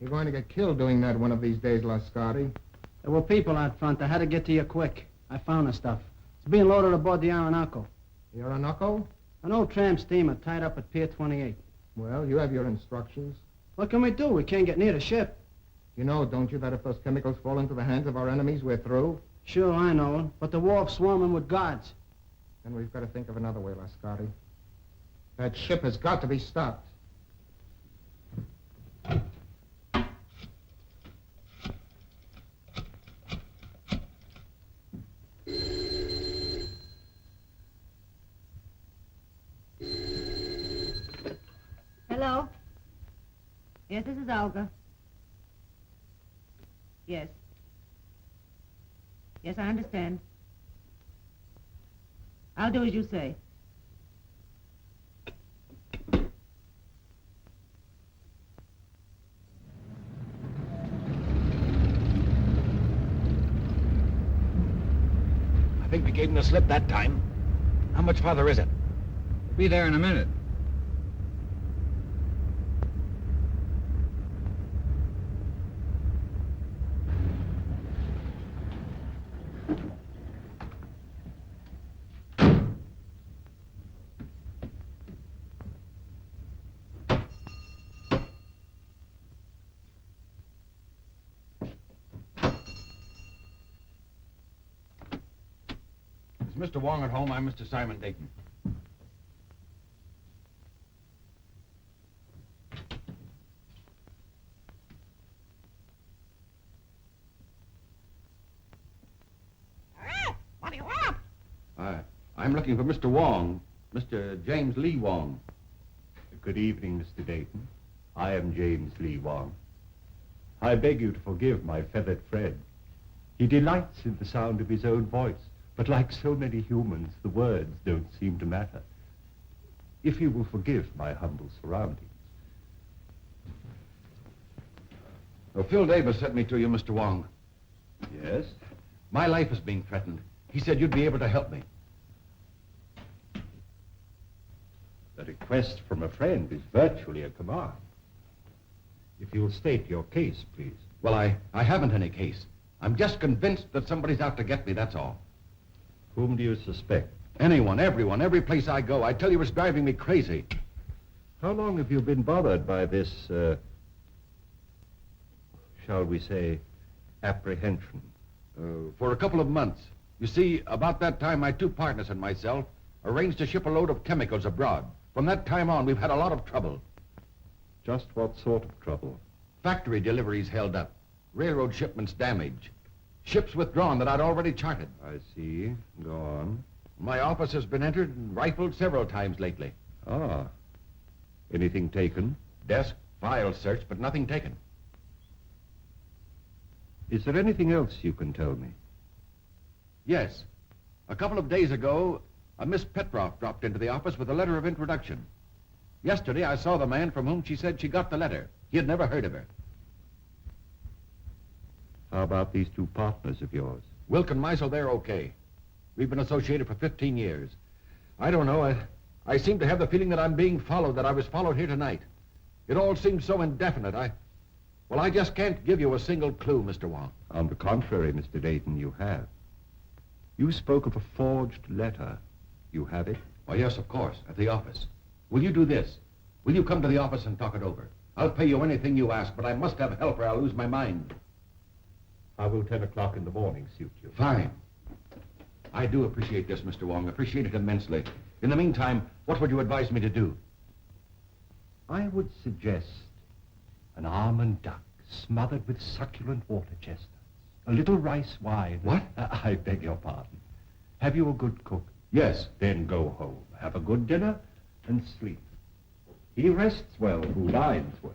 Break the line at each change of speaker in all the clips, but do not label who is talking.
You're going to get killed doing that one of these days, Lascardi.
There were people out front. I had to get to you quick. I found the stuff. It's being loaded aboard the Orinoco.
The Orinoco?
An old tramp steamer tied up at Pier 28.
Well, you have your instructions.
What can we do? We can't get near the ship.
You know, don't you, that if those chemicals fall into the hands of our enemies, we're through?
Sure, I know. But the wharf's swarming with guards.
Then we've got to think of another way, Lascardi. That ship has got to be stopped.
Hello? Yes, this is Olga. Yes. Yes, I understand. I'll do as you say.
I think we gave him the slip that time. How much farther is it?
We'll be there in a minute.
Mr. Wong at home? I'm Mr. Simon Dayton.
What do you want?
I'm looking for Mr. Wong, Mr. James Lee Wong.
Good evening, Mr. Dayton. I am James Lee Wong. I beg you to forgive my feathered friend. He delights in the sound of his own voice. But like so many humans, the words don't seem to matter. If you will forgive my humble surroundings.
Well, Phil Davis sent me to you, Mr. Wong.
Yes?
My life is being threatened. He said you'd be able to help me.
The request from a friend is virtually a command. If you'll state your case, please.
Well, I haven't any case. I'm just convinced that somebody's out to get me, that's all.
Whom do you suspect?
Anyone, everyone, every place I go. I tell you, it's driving me crazy.
How long have you been bothered by this, shall we say, apprehension?
For a couple of months. You see, about that time, my two partners and myself arranged to ship a load of chemicals abroad. From that time on, we've had a lot of trouble.
Just what sort of trouble?
Factory deliveries held up. Railroad shipments damaged. Ships withdrawn that I'd already charted.
I see. Go on.
My office has been entered and rifled several times lately.
Ah. Anything taken?
Desk, files searched, but nothing taken.
Is there anything else you can tell me?
Yes. A couple of days ago, a Miss Petroff dropped into the office with a letter of introduction. Yesterday, I saw the man from whom she said she got the letter. He had never heard of her.
How about these two partners of yours?
Wilk and Meisel, they're okay. We've been associated for 15 years. I don't know. I seem to have the feeling that I'm being followed, that I was followed here tonight. It all seems so indefinite. I just can't give you a single clue, Mr. Wong.
On the contrary, Mr. Dayton, you have. You spoke of a forged letter. You have it?
Oh, yes, of course, at the office. Will you do this? Will you come to the office and talk it over? I'll pay you anything you ask, but I must have help or I'll lose my mind.
How will 10 o'clock in the morning suit you?
Fine. I do appreciate this, Mr. Wong. Appreciate it immensely. In the meantime, what would you advise me to do?
I would suggest an almond duck smothered with succulent water chestnuts. A little rice wine.
What?
I beg your pardon. Have you a good cook?
Yes.
Then go home, have a good dinner, and sleep. He rests well who dines well.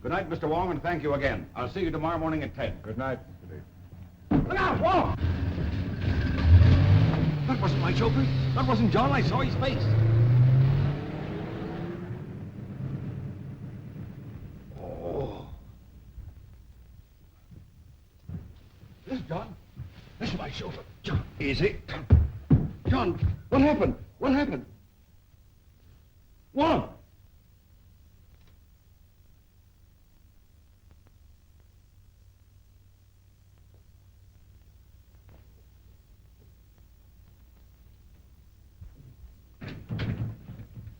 Good night, Mr. Wong, and thank you again. I'll see you tomorrow morning at 10.
Good night, Mr. Dayton.
Look out, Wong! That wasn't my chauffeur. That wasn't John. I saw his face. Oh. This is John. This is my chauffeur. John.
Is
What happened? What happened? Wong!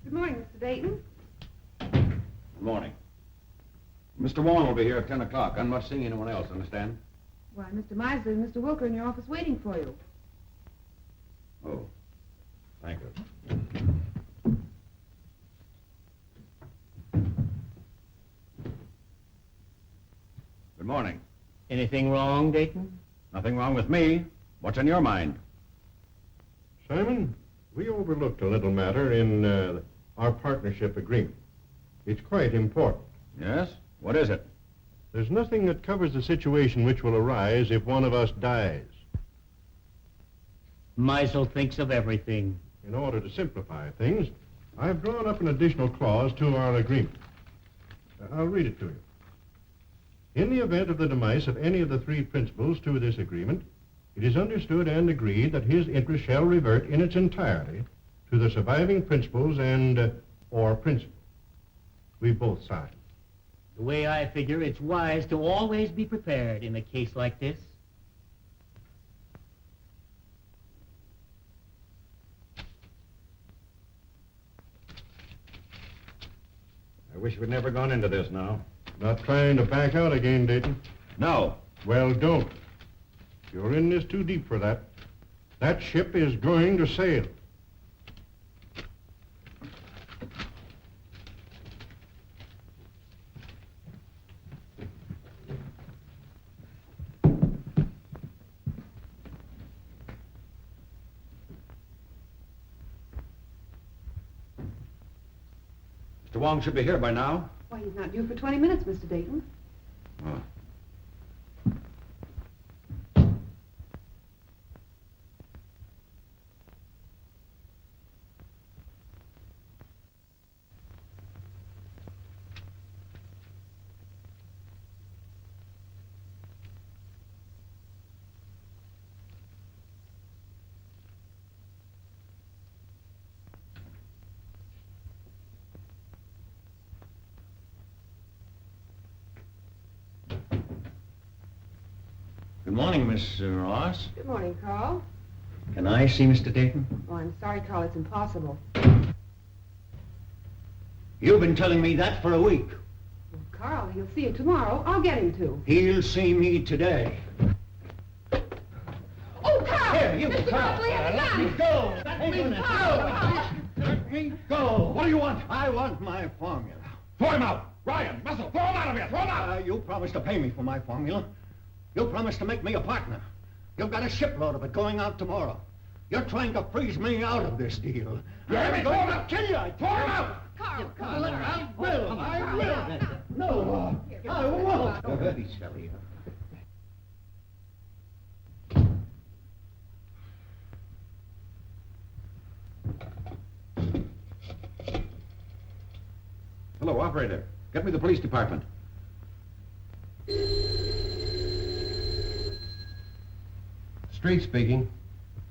Good morning, Mr. Dayton.
Good morning. Mr. Wong will be here at 10 o'clock. I'm not seeing anyone else, understand?
Why, Mr. Miser and Mr. Wilker in your office waiting for you.
Oh, thank you. Good morning.
Anything wrong, Dayton?
Nothing wrong with me. What's on your mind?
Simon, we overlooked a little matter in our partnership agreement. It's quite important.
Yes? What is it?
There's nothing that covers the situation which will arise if one of us dies.
Meisel thinks of everything.
In order to simplify things, I've drawn up an additional clause to our agreement. I'll read it to you. In the event of the demise of any of the three principals to this agreement, it is understood and agreed that his interest shall revert in its entirety to the surviving principals and or principal. We both signed.
The way I figure, it's wise to always be prepared in a case like this.
I wish we'd never gone into this now.
Not trying to back out again, Dayton.
No.
Well, don't. You're in this too deep for that. That ship is going to sail.
Mr. Wong should be here by now.
Why, he's not due for 20 minutes, Mr. Dayton.
Oh.
Good morning, Miss Ross.
Good morning, Carl.
Can I see Mr. Dayton?
Oh, I'm sorry, Carl, it's impossible.
You've been telling me that for a week.
Well, Carl, he'll see you tomorrow. I'll get him to.
He'll see me today.
Oh, Carl!
Here, you,
Mr.
Carl.
Mosley has a
Let
gun!
me go. Let me go. Let me go.
What do you want?
I want my formula.
Throw him out! Ryan, Muscle, throw him out of here! Throw him out!
You promised to pay me for my formula. You promised to make me a partner. You've got a shipload of it going out tomorrow. You're trying to freeze me out of this deal. I'm going to kill you. Throw him out!
Carl,
Come on, I will. I will. No, I won't. You're very silly.
Hello, operator. Get me the police department.
Street speaking.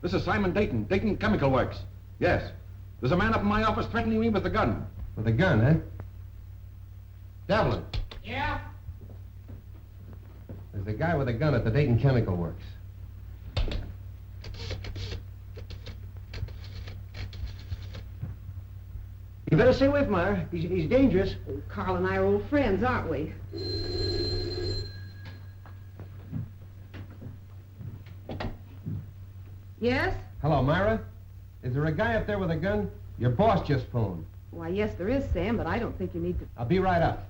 This is Simon Dayton, Dayton Chemical Works. Yes. There's a man up in my office threatening me with a gun.
With a gun, eh? Devlin.
Yeah?
There's a guy with a gun at the Dayton Chemical Works.
You better stay away from her. He's dangerous.
Oh, Carl and I are old friends, aren't we? Yes?
Hello, Myra. Is there a guy up there with a gun? Your boss just phoned.
Why, yes, there is, Sam, but I don't think you need to...
I'll be right up.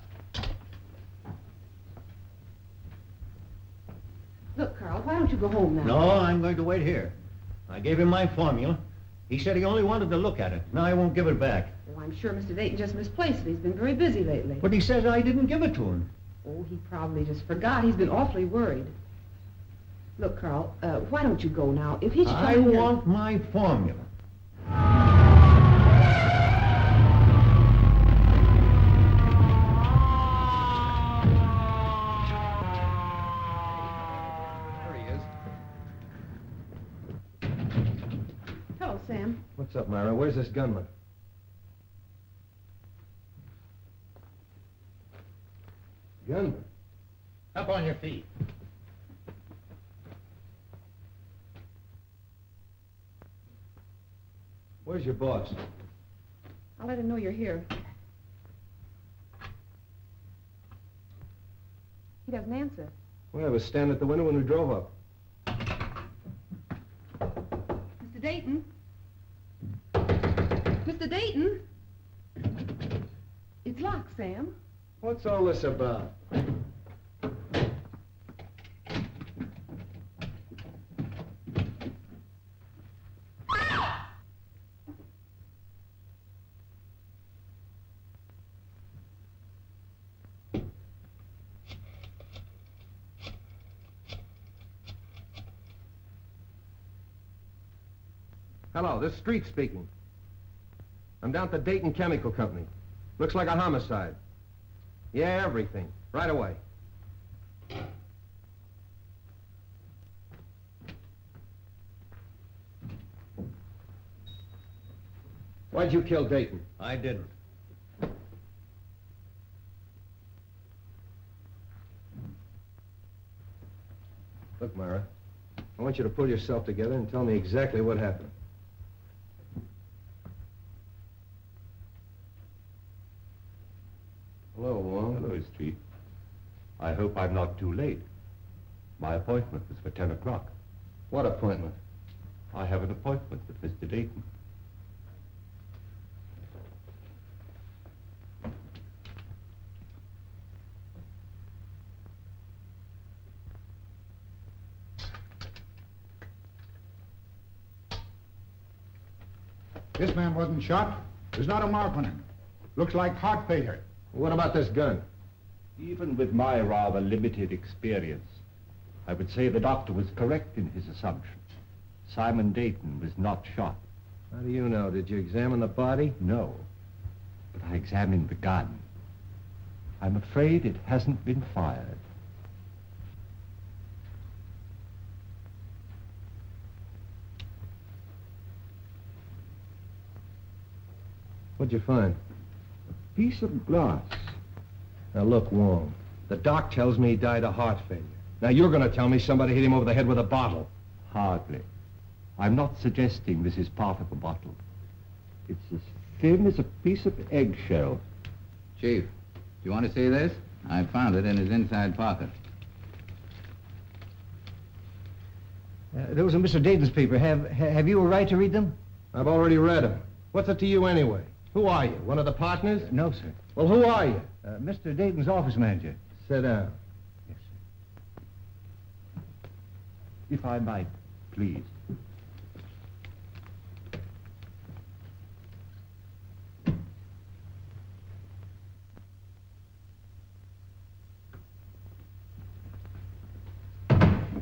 Look, Carl, why don't you go home now?
No, I'm going to wait here. I gave him my formula. He said he only wanted to look at it. Now I won't give it back.
Oh, I'm sure Mr. Dayton just misplaced it. He's been very busy lately.
But he says I didn't give it to him.
Oh, he probably just forgot. He's been awfully worried. Look, Carl, why don't you go now? If he should
I
come in here-
want my formula.
Hello, Sam.
What's where's this gunman? Gunman?
Up on your feet.
Where's your boss?
I'll let him know you're here. He doesn't answer.
Well, I was standing at the window when we drove up.
Mr. Dayton? Mr. Dayton? It's locked, Sam.
What's all this about? Hello, this is Street speaking. I'm down at the Dayton Chemical Company. Looks like a homicide. Yeah, everything. Right away. Why'd you kill Dayton?
I didn't.
Look, Myra, I want you to pull yourself together and tell me exactly what happened. Hello, Wong.
Hello, Street. I hope I'm not too late. My appointment was for 10 o'clock.
What appointment?
I have an appointment with Mr. Dayton.
This man wasn't shot. There's not a mark on him. Looks like heart failure.
What about this gun?
Even with my rather limited experience, I would say the doctor was correct in his assumption. Simon Dayton was not shot.
How do you know? Did you examine the body?
No, but I examined the gun. I'm afraid it hasn't been fired.
What'd you find?
A piece of glass.
Now look, Wong, the doc tells me he died of heart failure. Now you're going to tell me somebody hit him over the head with a bottle.
Hardly. I'm not suggesting this is part of a bottle. It's as thin as a piece of eggshell.
Chief, do you want to see this? I found it in his inside pocket.
Those are Mr. Dayton's papers. Have you a right to read them?
I've already read them. What's it to you anyway? Who are you? One of the partners?
No, sir.
Well, who are you?
Mr. Dayton's office manager.
Sit down.
Yes, sir.
If I might, please.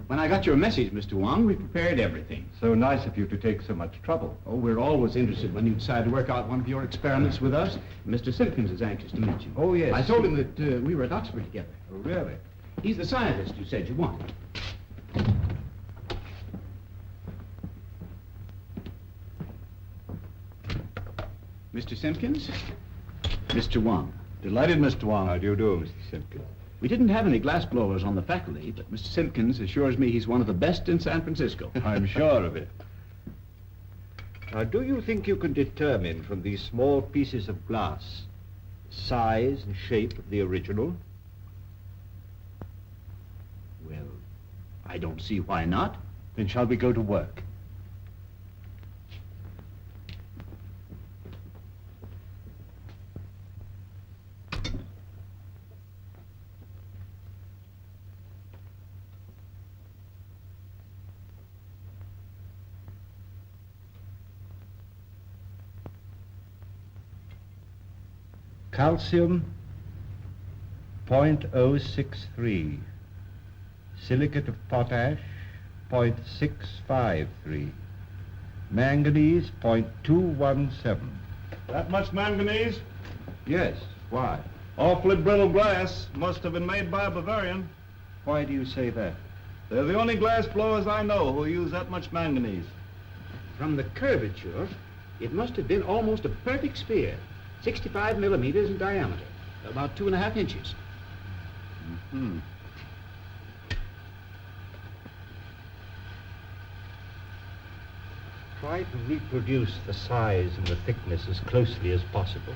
When I got your message, Mr. Wong, we prepared everything.
So nice of you to take so much trouble.
Oh, we're always interested when you decide to work out one of your experiments with us. Mr. Simpkins is anxious to meet you.
Oh, yes.
I told him that we were at Oxford together.
Oh, really?
He's the scientist you said you wanted. Mr. Simpkins, Mr. Wong.
Delighted, Mr. Wong.
How do you do, Mr. Simpkins?
We didn't have any glass blowers on the faculty, but Mr. Simpkins assures me he's one of the best in San Francisco.
I'm sure of it. Now, do you think you can determine from these small pieces of glass size and shape of the original?
Well, I don't see why not.
Then shall we go to work? Calcium, 0.063. Silicate of potash, 0.653. Manganese, 0.217.
That much manganese?
Yes, why?
Awfully brittle glass. Must have been made by a Bavarian.
Why do you say that?
They're the only glass blowers I know who use that much manganese.
From the curvature, It must have been almost a perfect sphere, 65 millimeters in diameter, about 2.5 inches.
Mm-hmm. Try to reproduce the size and the thickness as closely as possible.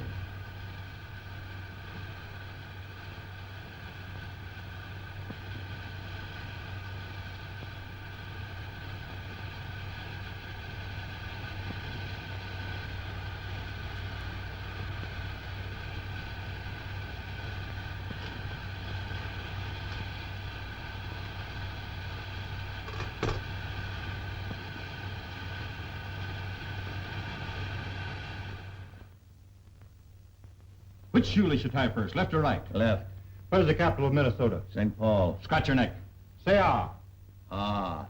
Which shoe lace you tie first, left or right?
Left.
Where's the capital of Minnesota?
St. Paul.
Scratch your neck.
Say ah.
Ah.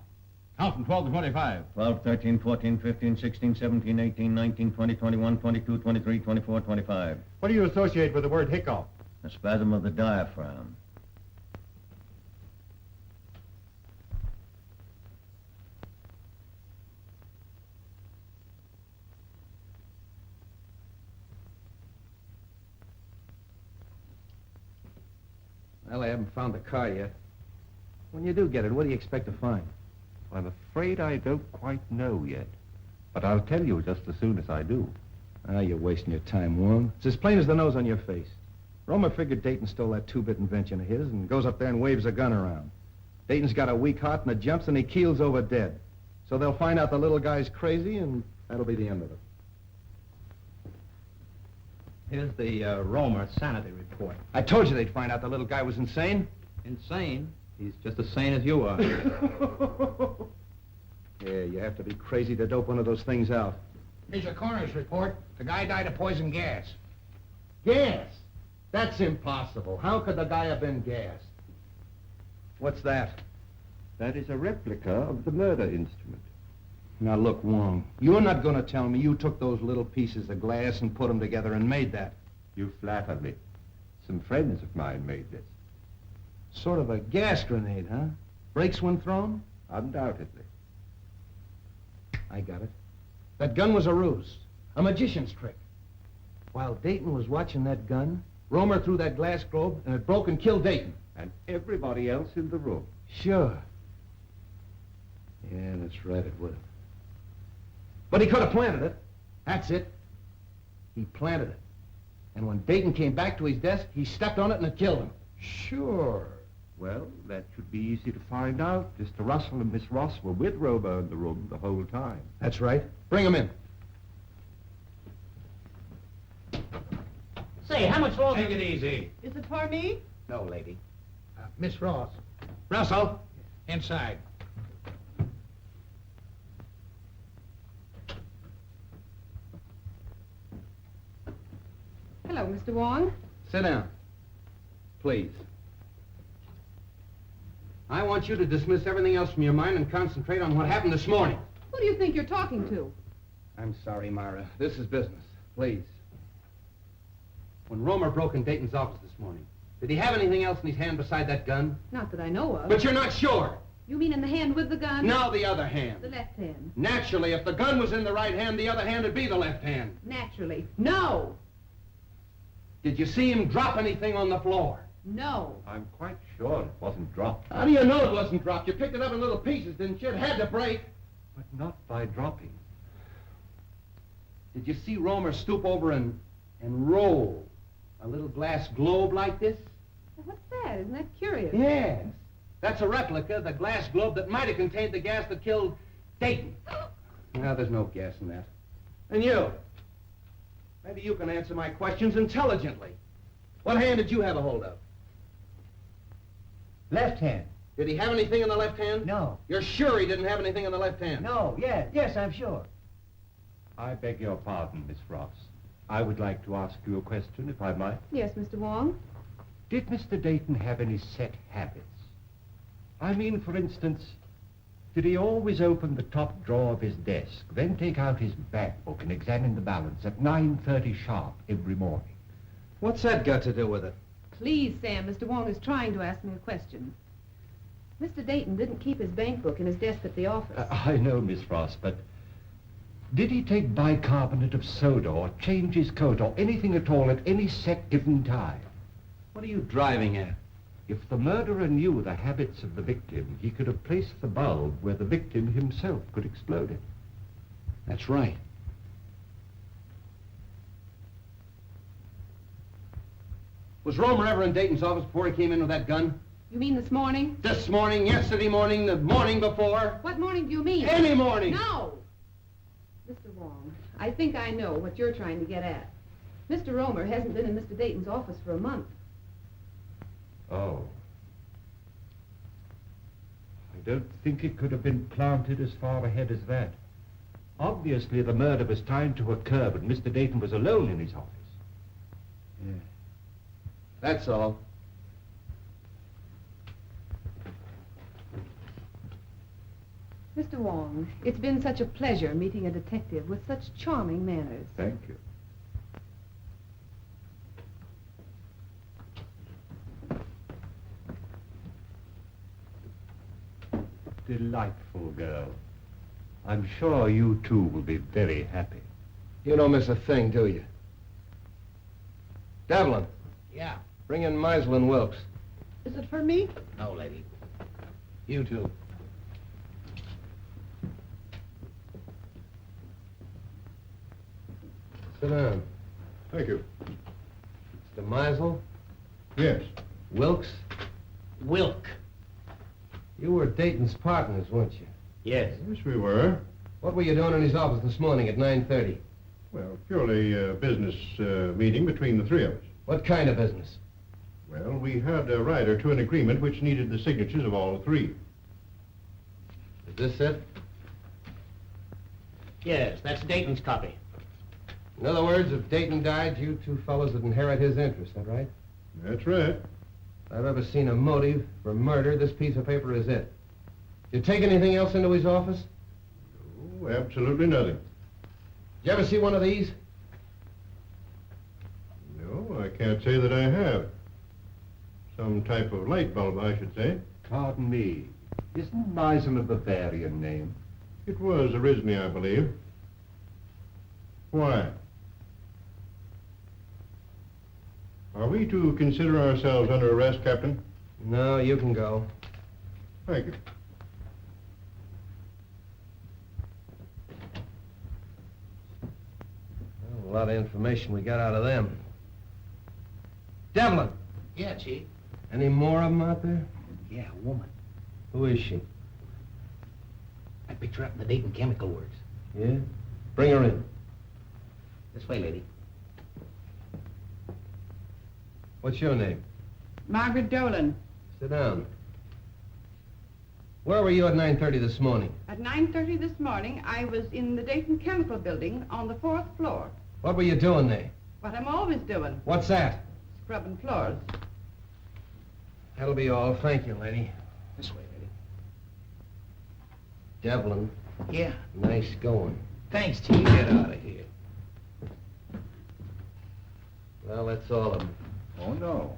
Count from 12 to 25.
12, 13, 14, 15, 16, 17, 18, 19, 20, 21, 22, 23, 24, 25.
What do you associate with the word hiccough?
A spasm of the diaphragm.
Well, I haven't found the car yet. When you do get it, what do you expect to find?
I'm afraid I don't quite know yet. But I'll tell you just as soon as I do.
Ah, you're wasting your time, Wong. It's as plain as the nose on your face. Roma figured Dayton stole that two-bit invention of his and goes up there and waves a gun around. Dayton's got a weak heart and it jumps and he keels over dead. So they'll find out the little guy's crazy and that'll be the end of it.
Here's the Roma sanity report.
I told you they'd find out the little guy was insane.
Insane? He's just as sane as you are.
Yeah, you have to be crazy to dope one of those things out.
Here's your coroner's report. The guy died of poison gas.
Gas? That's impossible. How could the guy have been gassed? What's that?
That is a replica of the murder instrument.
Now look, Wong, you're not going to tell me you took those little pieces of glass and put them together and made that.
You flatter me. Some friends of mine made this.
Sort of a gas grenade, huh? Breaks when thrown?
Undoubtedly.
I got it. That gun was a ruse, a magician's trick. While Dayton was watching that gun, Romer threw that glass globe and it broke and killed Dayton.
And everybody else in the room.
Sure. Yeah, that's right, it would have. But he could have planted it. That's it. He planted it. And when Dayton came back to his desk, he stepped on it and it killed him.
Sure. Well, that should be easy to find out. Mr. Russell and Miss Ross were with Romer in the room the whole time.
That's right. Bring him in.
Say, how much longer?
Take it easy.
Is it for me?
No, lady. Miss Ross.
Russell.
Inside.
Hello, Mr. Wong.
Sit down. Please. I want you to dismiss everything else from your mind and concentrate on what happened this morning.
Who do you think you're talking to?
I'm sorry, Myra. This is business. Please. When Romer broke in Dayton's office this morning, did he have anything else in his hand beside that gun?
Not that I know of.
But you're not sure.
You mean in the hand with the gun?
Now the other hand.
The left hand.
Naturally, if the gun was in the right hand, the other hand would be the left hand.
Naturally. No!
Did you see him drop anything on the floor?
No.
I'm quite sure it wasn't dropped.
How do you know it wasn't dropped? You picked it up in little pieces, didn't you? It had to break.
But not by dropping.
Did you see Romer stoop over and roll a little glass globe like this?
What's that? Isn't that curious?
Yes. That's a replica, the glass globe that might have contained the gas that killed Dayton. Now, there's no gas in that. And you? Maybe you can answer my questions intelligently. What hand did you have a hold of?
Left hand.
Did he have anything in the left hand?
No.
You're sure he didn't have anything in the left hand?
No, yes, I'm sure.
I beg your pardon, Miss Ross. I would like to ask you a question, if I might.
Yes, Mr. Wong.
Did Mr. Dayton have any set habits? I mean, for instance, did he always open the top drawer of his desk, then take out his bank book and examine the balance at 9:30 sharp every morning?
What's that got to do with it?
Please, Sam, Mr. Wong is trying to ask me a question. Mr. Dayton didn't keep his bank book in his desk at the office.
I know, Miss Ross, but Did he take bicarbonate of soda or change his coat or anything at all at any set given time?
What are you driving at?
If the murderer knew the habits of the victim, he could have placed the bulb where the victim himself could explode it.
That's right.
Was Romer ever in Dayton's office before he came in with that gun?
You mean this morning?
This morning, yesterday morning, the morning before?
What morning do you mean?
Any morning!
No! Mr. Wong, I think I know what you're trying to get at. Mr. Romer hasn't been in Mr. Dayton's office for a month.
Oh. I don't think it could have been planted as far ahead as that. Obviously, the murder was timed to occur when Mr. Dayton was alone in his office.
Yeah.
That's all.
Mr. Wong, it's been such a pleasure meeting a detective with such charming manners.
Thank you. Delightful girl. I'm sure you two will be very happy.
You don't miss a thing, do you? Devlin,
Yeah.
bring in Meisel and Wilkes.
Is it for me?
No, lady. You too.
Sit down.
Thank you.
Mr. Meisel,
Yes.
Wilkes,
Wilk.
you were Dayton's partners, weren't you?
Yes.
Yes, we were.
What were you doing in his office this morning at 9:30?
Well, purely a business meeting between the three of us.
What kind of business?
Well, we had a rider to an agreement which needed the signatures of all three.
Is this it?
Yes, that's Dayton's copy.
In other words, if Dayton died, you two fellows would inherit his interest, is that right?
That's right.
If I've ever seen a motive for murder, this piece of paper is it. Did you take anything else into his office?
Oh, absolutely nothing.
Did you ever see one of these?
No, I can't say that I have. Some type of light bulb, I should say.
Pardon me. Isn't Meisel a Bavarian name?
It was originally, I believe. Why? Are we to consider ourselves under arrest, Captain?
No, you can go.
Thank you.
Well, a lot of information we got out of them. Devlin,
Yeah, Chief.
any more of them out there?
Yeah, a woman.
Who is she?
I picked her up in the Dayton Chemical Works.
Yeah? Bring her in.
This way, lady.
What's your name?
Margaret Dolan.
Sit down. Where were you at 9:30 this morning?
At 9:30 this morning, I was in the Dayton Chemical Building on the 4th floor.
What were you doing there?
What I'm always doing,
What's that?
scrubbing floors.
That'll be all. Thank you, lady.
This way, lady.
Devlin,
Yeah.
nice going.
Thanks, Chief. Get out of here.
Well, that's all of them.
Oh, no.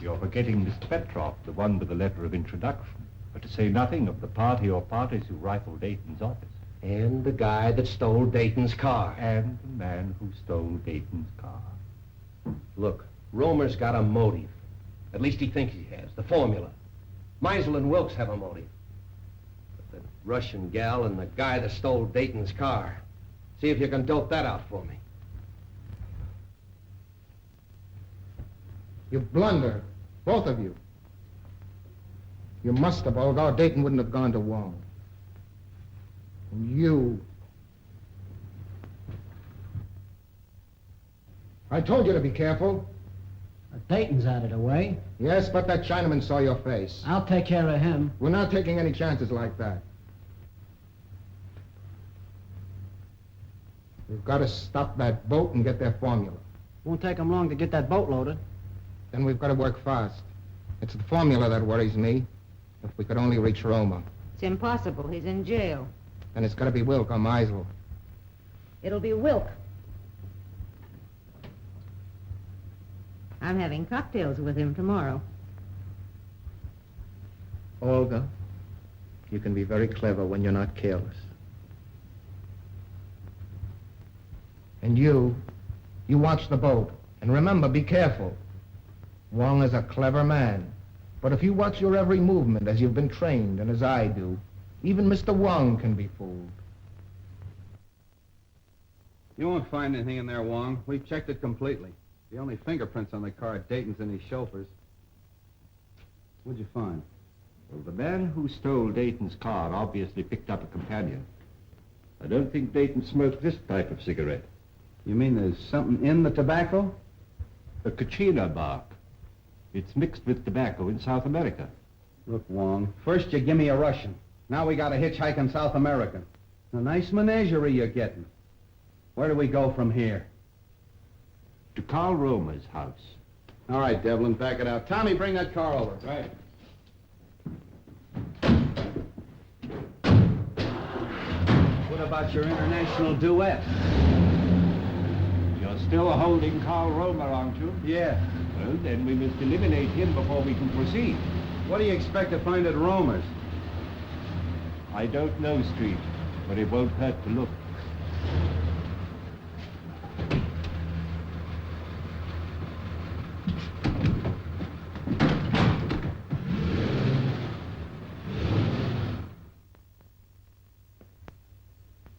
You're forgetting Mr. Petrov, the one with the letter of introduction. But to say nothing of the party or parties who rifled Dayton's office.
And the guy that stole Dayton's car.
And the man who stole Dayton's car.
Look, Romer's got a motive. At least he thinks he has. The formula. Meisel and Wilkes have a motive. But the Russian gal and the guy that stole Dayton's car. See if you can dope that out for me.
You blunder, both of you. You must have, although Dayton wouldn't have gone to Wong. And you... I told you to be careful.
Dayton's out of the way.
Yes, but that Chinaman saw your face.
I'll take care of him.
We're not taking any chances like that. We've got to stop that boat and get their formula.
Won't take him long to get that boat loaded.
Then we've got to work fast. It's the formula that worries me. If we could only reach Roma.
It's impossible. He's in jail.
Then it's got to be Wilk or Meisel.
It'll be Wilk. I'm having cocktails with him tomorrow.
Olga, you can be very clever when you're not careless. And you watch the boat. And remember, be careful. Wong is a clever man. But if you watch your every movement as you've been trained and as I do, even Mr. Wong can be fooled.
You won't find anything in there, Wong. We've checked it completely. The only fingerprints on the car at Dayton's and his chauffeur's. What'd you find?
Well, the man who stole Dayton's car obviously picked up a companion. I don't think Dayton smoked this type of cigarette.
You mean there's something in the tobacco?
A Kachina bark. It's mixed with tobacco in South America.
Look, Wong, first you give me a Russian. Now we got a hitchhike in South America. A nice menagerie you're getting. Where do we go from here?
To Carl Romer's house.
All right, Devlin, back it out. Tommy, bring that car over.
Right.
What about your international duet?
You're still holding Carl Romer, aren't you?
Yeah.
Well, then we must eliminate him before we can proceed.
What do you expect to find at Romer's?
I don't know, Street, but it won't hurt to look.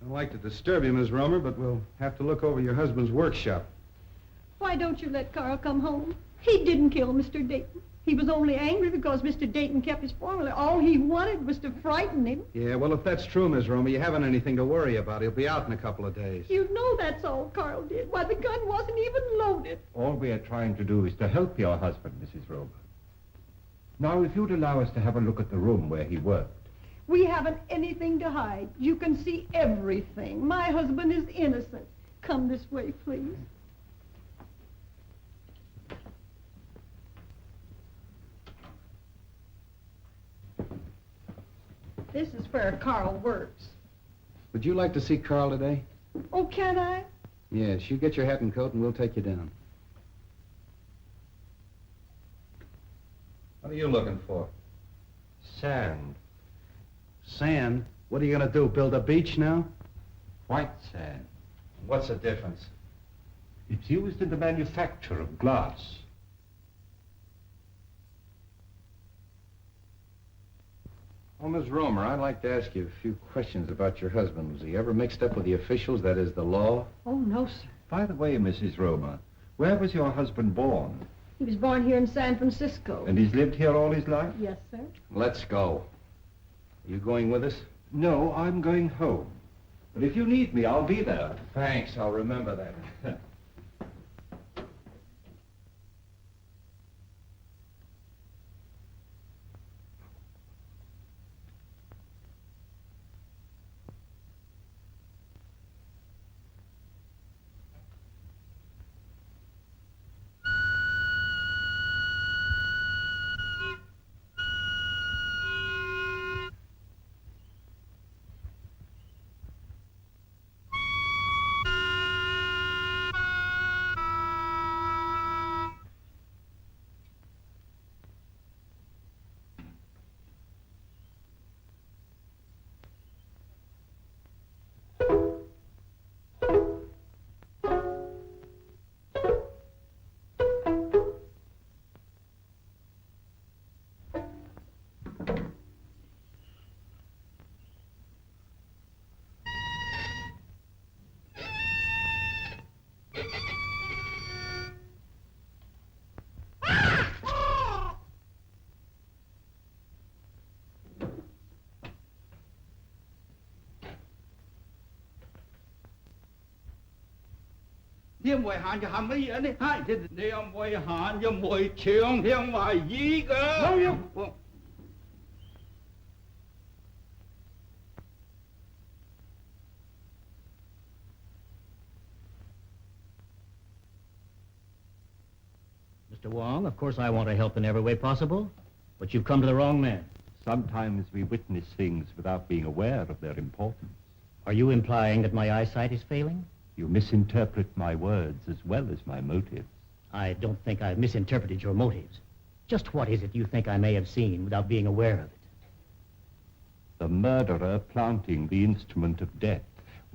I'd like to disturb you, Miss Romer, but we'll have to look over your husband's workshop.
Why don't you let Carl come home? He didn't kill Mr. Dayton. He was only angry because Mr. Dayton kept his formula. All he wanted was to frighten him.
Yeah, well, if that's true, Miss Romer, you haven't anything to worry about. He'll be out in a couple of days.
You know that's all Carl did. Why, the gun wasn't even loaded.
All we are trying to do is to help your husband, Mrs. Romer. Now, if you'd allow us to have a look at the room where he worked.
We haven't anything to hide. You can see everything. My husband is innocent. Come this way, please. This is where Carl works.
Would you like to see Carl today?
Oh, can I?
Yes, you get your hat and coat and we'll take you down. What are you looking for?
Sand.
Sand? What are you going to do, build a beach now?
White sand.
What's the difference?
It's used in the manufacture of glass.
Well, Miss Romer, I'd like to ask you a few questions about your husband. Was he ever mixed up with the officials, that is, the law?
Oh, no, sir.
By the way, Mrs. Romer, where was your husband born?
He was born here in San Francisco.
And he's lived here all his life?
Yes, sir.
Let's go. You going with us?
No, I'm going home. But if you need me, I'll be there.
Thanks, I'll remember that.
Thiên mùi hạn cho hàm ý đi. Hai thì đi ông mùi hạn cho mùi trường thiên ngoài gì cơ. Không không.
Mr. Wong, of course I want to help in every way possible, but you've come to the wrong man.
Sometimes we witness things without being aware of their importance.
Are you implying that my eyesight is failing?
You misinterpret my words as well as my motives.
I don't think I've misinterpreted your motives. Just what is it you think I may have seen without being aware of it?
The murderer planting the instrument of death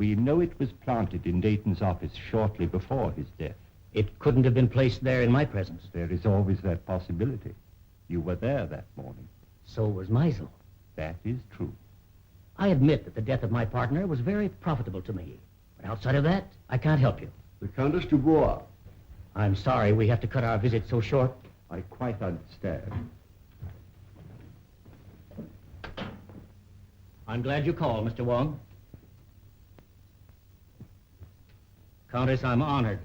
We know it was planted in Dayton's office shortly before his death.
It couldn't have been placed there in my presence.
There is always that possibility. You were there that morning.
So was Meisel.
That is true.
I admit that the death of my partner was very profitable to me. But outside of that, I can't help you.
The Countess Dubois.
I'm sorry we have to cut our visit so short.
I quite understand.
I'm glad you called, Mr. Wong. Countess, I'm honored.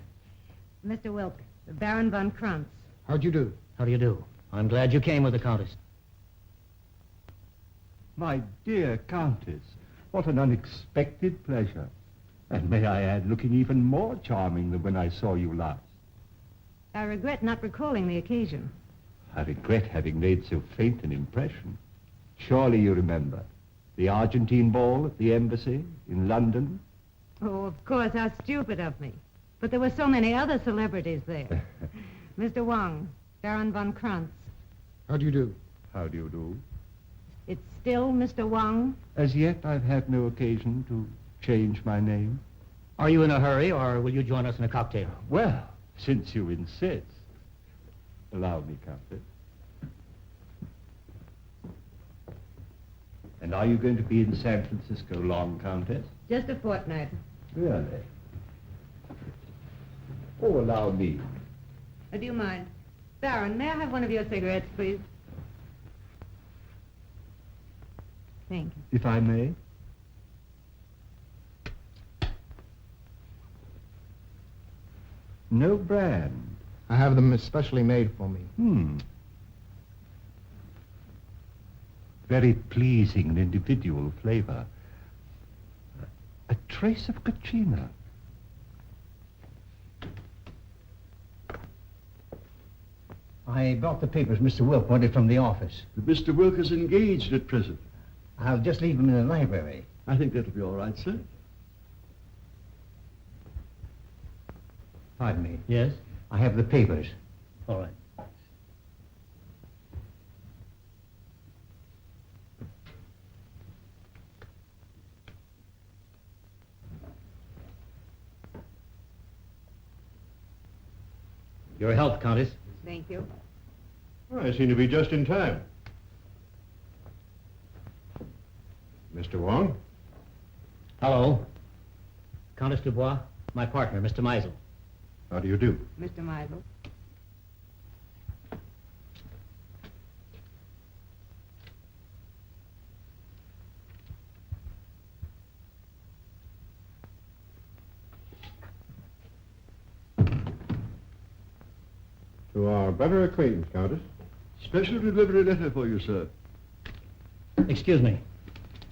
Mr. Wilk, Baron von Krantz.
How'd you do?
How do you do? I'm glad you came with the Countess.
My dear Countess, what an unexpected pleasure. And may I add, looking even more charming than when I saw you last.
I regret not recalling the occasion.
I regret having made so faint an impression. Surely you remember the Argentine ball at the embassy in London?
Oh, of course, how stupid of me. But there were so many other celebrities there. Mr. Wong, Baron von Krantz.
How do you do?
How do you do?
It's still Mr. Wong?
As yet, I've had no occasion to change my name.
Are you in a hurry, or will you join us in a cocktail?
Well, since you insist. Allow me, Countess. And are you going to be in San Francisco long, Countess?
Just a fortnight.
Really? Oh, allow me.
Do you mind? Baron, may I have one of your cigarettes, please? Thank you.
If I may? No brand.
I have them especially made for me.
Very pleasing and individual flavor. A trace of Kachina.
I brought the papers Mr. Wilk wanted from the office.
Mr. Wilk is engaged at present.
I'll just leave them in the library.
I think that'll be all right, sir.
Pardon me. Yes? I have the papers. All right. Your health, Countess.
Thank you.
Well, I seem to be just in time. Mr. Wong?
Hello. Countess Dubois, my partner, Mr. Meisel.
How do you do?
Mr. Meisel.
To our better acquaintance, Countess.
Special delivery letter for you, sir.
Excuse me.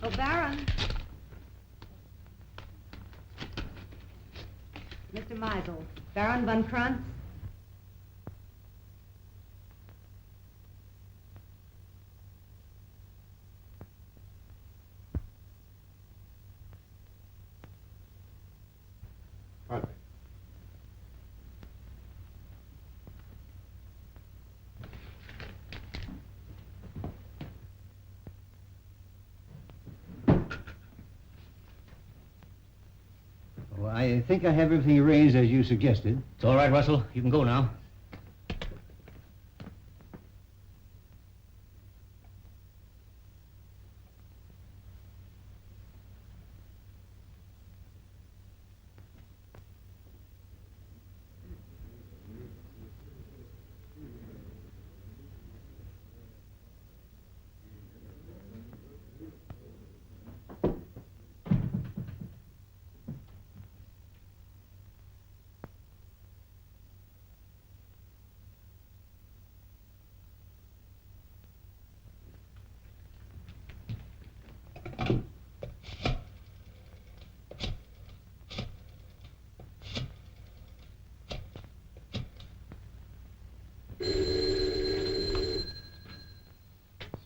Oh, Baron. Mr. Meisel, Baron von Krantz.
Pardon me.
Well, I think I have everything arranged as you suggested. It's all right, Russell. You can go now.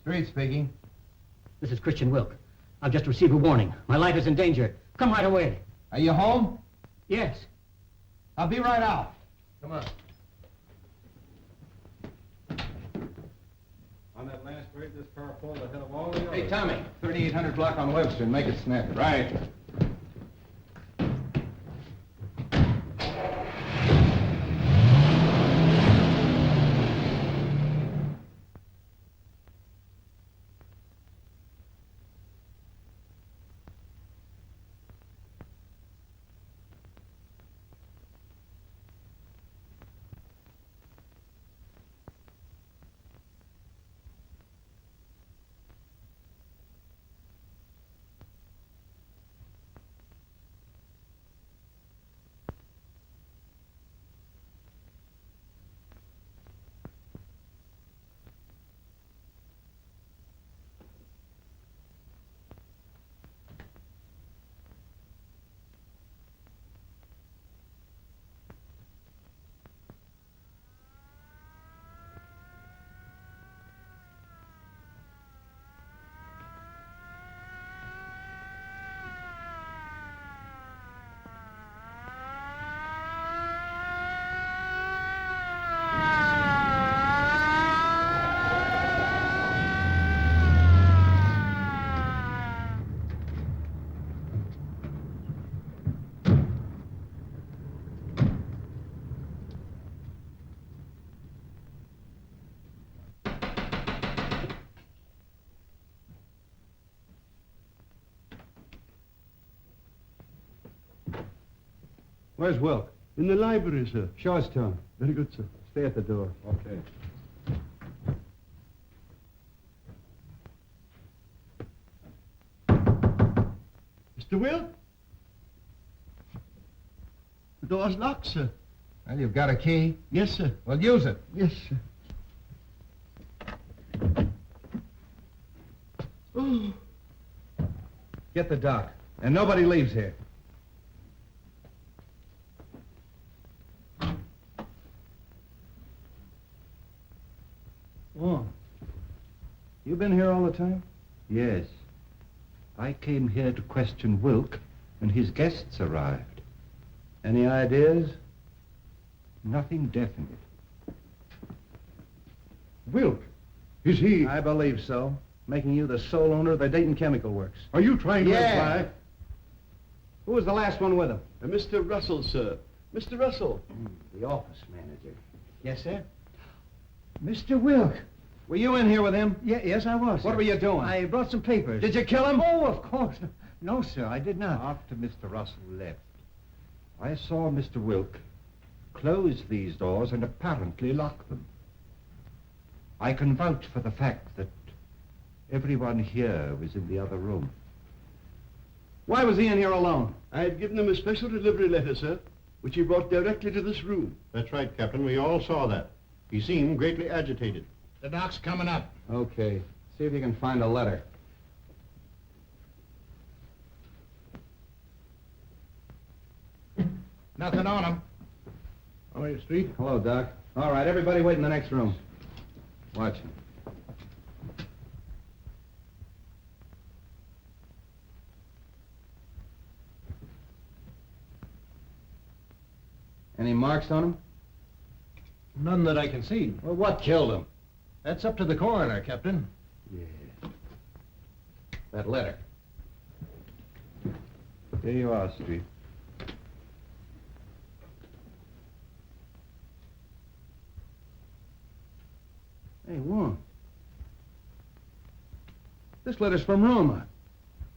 Street speaking.
This is Christian Wilk. I've just received a warning. My life is in danger. Come right away.
Are you home?
Yes.
I'll be right out. Come on.
On that last grade, this car pulled ahead of all the others.
Hey, Tommy, 3800 block on Webster. Make it snappy.
Right.
Where's Wilk?
In the library, sir.
Show us to him.
Very good, sir.
Stay at the door.
Okay. Mr. Wilk? The door's locked, sir.
Well, you've got a key?
Yes, sir.
Well, use it.
Yes, sir. Oh.
Get the doc. And nobody leaves here.
Wong.
You been here all the time?
Yes. I came here to question Wilk when his guests arrived.
Any ideas?
Nothing definite.
Wilk? Is he...
I believe so. Making you the sole owner of the Dayton Chemical Works.
Are you trying to
Yeah.
imply...
Who was the last one with him?
Mr. Russell, sir. Mr. Russell.
The office manager.
Yes, sir?
Mr. Wilk. Were you in here with him?
Yes, I was.
What
sir.
were you doing?
I brought some papers.
Did you kill him?
Oh, of course. No, sir, I did not.
After Mr. Russell left, I saw Mr. Wilk close these doors and apparently lock them. I can vouch for the fact that everyone here was in the other room.
Why was he in here alone?
I had given him a special delivery letter, sir, which he brought directly to this room.
That's right, Captain. We all saw that. He seemed greatly agitated.
The doc's coming up.
Okay. See if you can find a letter.
Nothing on him.
How are you, Street?
Hello, Doc. All right, everybody wait in the next room. Watch him. Any marks on him?
None that I can see.
Well, what killed him?
That's up to the coroner, Captain.
Yeah. That letter.
Here you are, Street.
Hey, Wong. This letter's from Roma.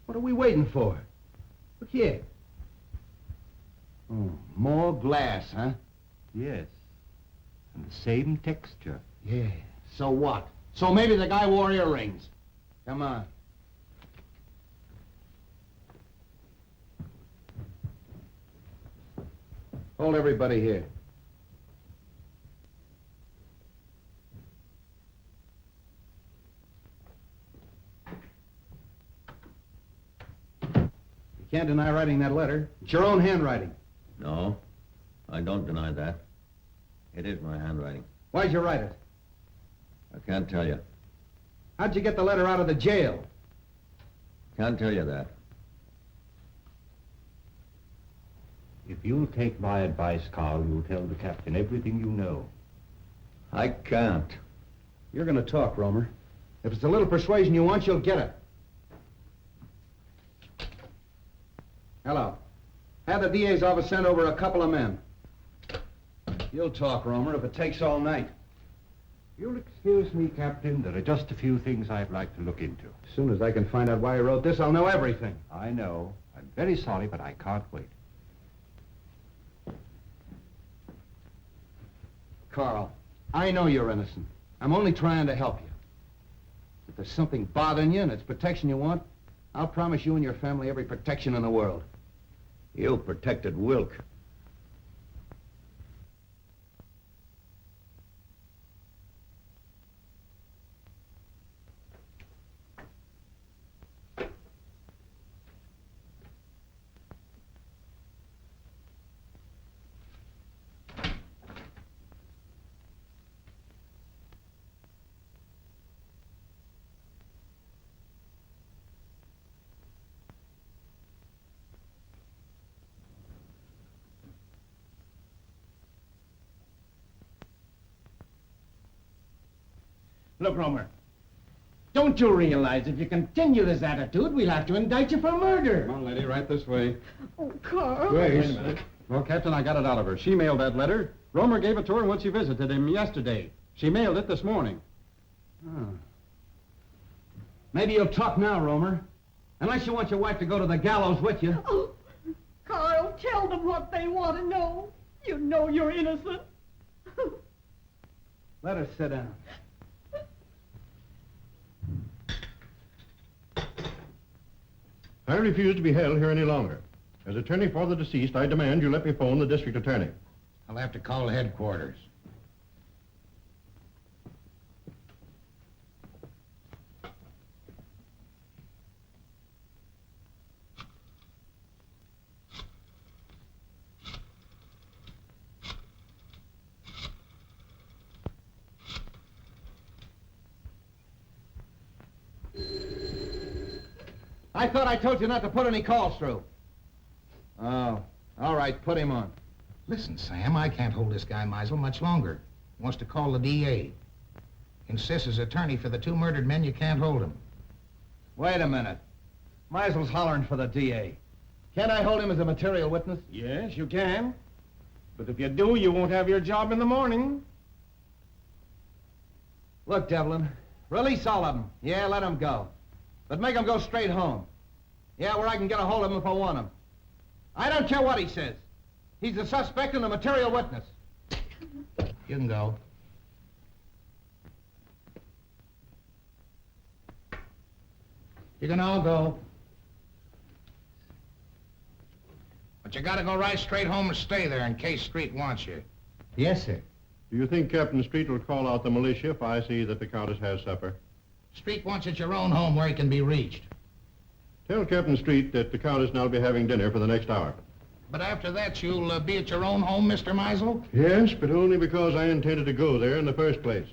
What are we waiting for? Look here. Oh, more glass, huh?
Yes. And the same texture.
Yeah. So what? So maybe the guy wore earrings. Come on. Hold everybody here. You can't deny writing that letter. It's your own handwriting.
No, I don't deny that. It is my handwriting.
Why'd you write it?
I can't tell you.
How'd you get the letter out of the jail?
Can't tell you that.
If you'll take my advice, Carl, you'll tell the captain everything you know.
I can't.
You're gonna talk, Romer. If it's a little persuasion you want, you'll get it. Hello. Have the DA's office send over a couple of men. You'll talk, Romer, if it takes all night.
You'll excuse me, Captain. There are just a few things I'd like to look into.
As soon as I can find out why you wrote this, I'll know everything.
I know. I'm very sorry, but I can't wait.
Carl, I know you're innocent. I'm only trying to help you. If there's something bothering you and it's protection you want, I'll promise you and your family every protection in the world.
You protected Wilk.
Look, Romer, don't you realize if you continue this attitude, we'll have to indict you for murder?
Come on, lady, right this way.
Oh, Carl.
Wait a minute. Well, Captain, I got it out of her. She mailed that letter. Romer gave it to her when she visited him yesterday. She mailed it this morning.
Oh. Maybe you'll talk now, Romer. Unless you want your wife to go to the gallows with you.
Oh, Carl, tell them what they want to know. You know you're innocent.
Let her sit down.
I refuse to be held here any longer. As attorney for the deceased, I demand you let me phone the district attorney.
I'll have to call headquarters.
I thought I told you not to put any calls through. Oh, all right, put him on.
Listen, Sam, I can't hold this guy Meisel much longer. He wants to call the DA. Insists as attorney for the 2 murdered men, you can't hold him.
Wait a minute. Meisel's hollering for the DA. Can't I hold him as a material witness?
Yes, you can. But if you do, you won't have your job in the morning.
Look, Devlin, release all of them. Yeah, let them go. But make them go straight home. Yeah, where I can get a hold of him if I want him. I don't care what he says. He's a suspect and a material witness.
You can go. You can all go. But you gotta go right straight home and stay there in case Street wants you.
Yes, sir.
Do you think Captain Street will call out the militia if I see that the Countess has supper?
Street wants at your own home where he can be reached.
Tell Captain Street that the Countess and I'll be having dinner for the next hour.
But after that, you'll be at your own home, Mr. Meisel?
Yes, but only because I intended to go there in the first place.